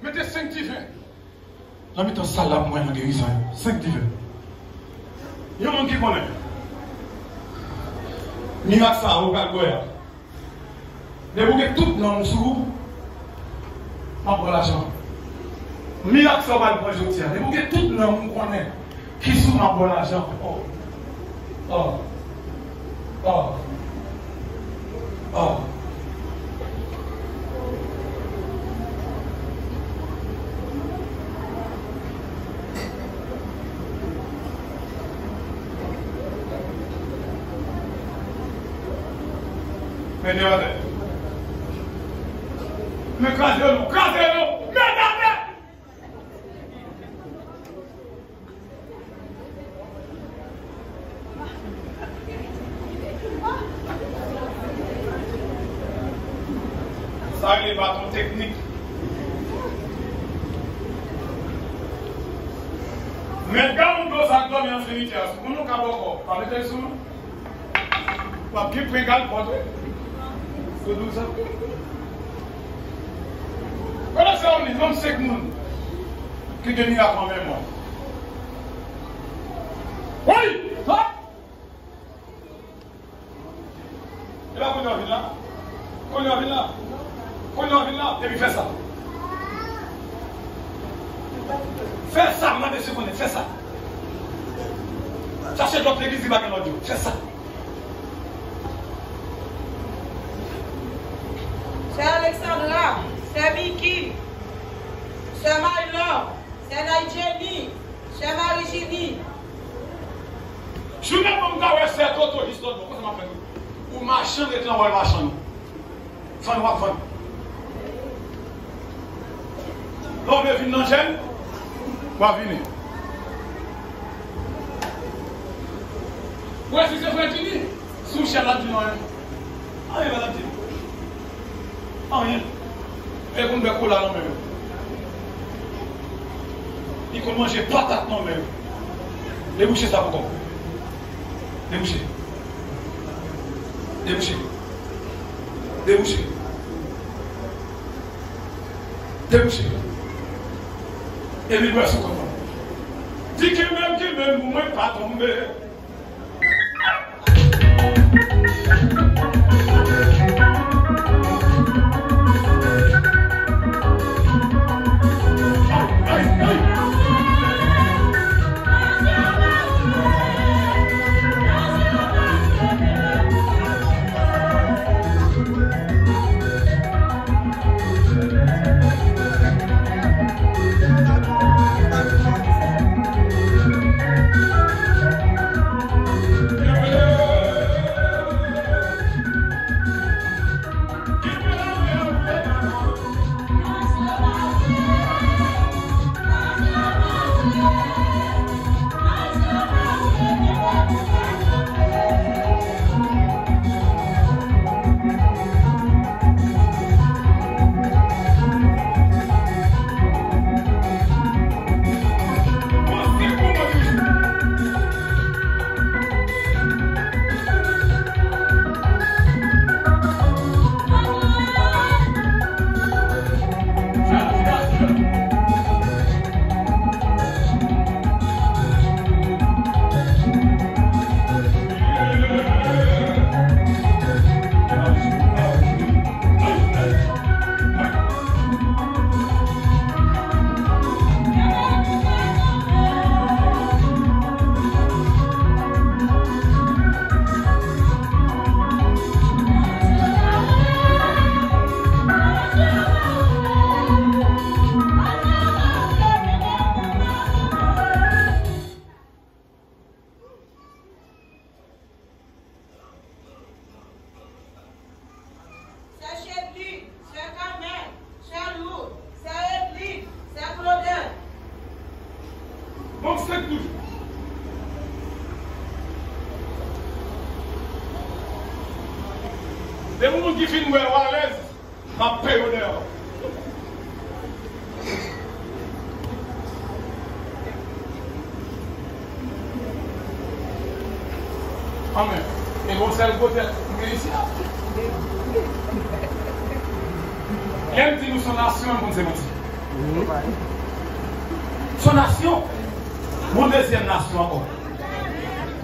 Mettez 5 divins. La mettez ça là, moi, dans la guérison. 5 divins. Il y a un monde qui connaît. Miracle ça, on va le mais vous avez tout dans le sous, pas pour l'argent. Miracle ça, on va le prendre aujourd'hui. Mais vous avez tout dans le connaît. Qui sont pour l'argent. Oh. Oh. Oh. Oh. Mais crasez-le, crasez-le, mesdames! Ça, les bâtons techniques. Mais quand on doit s'accorder en cimetière, on nous a encore, pas mettre le sous, pas qui prégal pour toi. Voilà ça, on est 25 personnes qui deviennent la première moi. Oui! Et là, qu'on est en ville là. Qu'on est en ville là. Qu'on est en ville là. Et puis fais ça. Fais ça, moi, monsieur, fais ça. Cherchez d'autres églises qui va gagner l'audio. Fais ça. C'est Alexandra, c'est Mickey, c'est Maïla, c'est Naïdjeni, c'est Marie-Gini. Je ne sais pas si c'est Toto l'histoire. Pourquoi ça m'a fait? Ou machin est en machin. Ça ne va pas. L'homme est venu dans le gène. Va venir. Où est-ce que c'est frère Tini? Sous chien là, tu n'as rien. Ah, il va la dire. Rien. Et vous ne pouvez pas là non même. Il faut manger patate non même. Débouchez ça pour débouchez. Débouchez. Débouchez. Débouchez. Et lui doit se comprendre. Dis que même, vous ne pouvez pas tomber. Les gens qui filment à l'aise, ma paix honneur. Amen. Et vous savez le côté ici. Il y a un petit nous son nation, mon Dieu. Son nation. Mon deuxième nation encore.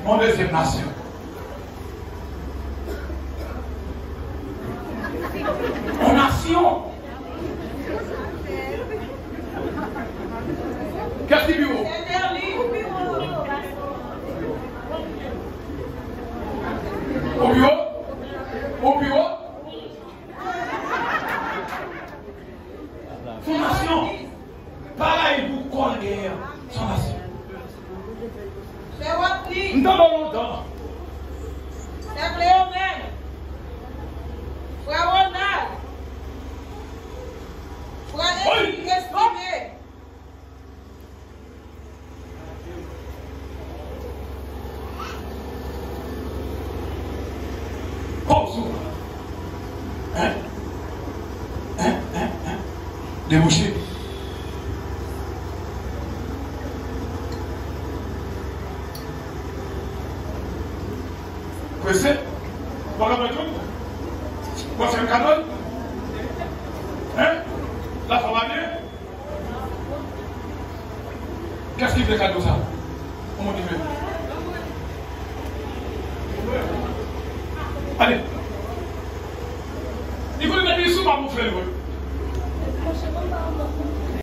Mon deuxième nation. Mon nation. Qu'est-ce que bureau? Au bureau? Au bureau? Son nation. Pareil, vous connaissez son nation. C'est Watli. Nous avons longtemps. C'est Cléomène. Frère Ronald. Frère Eric Estimé. Bonjour. Débouché. Pressé. Voilà ma journée. Moi, c'est un canon. Hein? La famille. Qu'est-ce qu'il fait le cadeau ça? Comment tu fais? Allez. sous pas pour faire.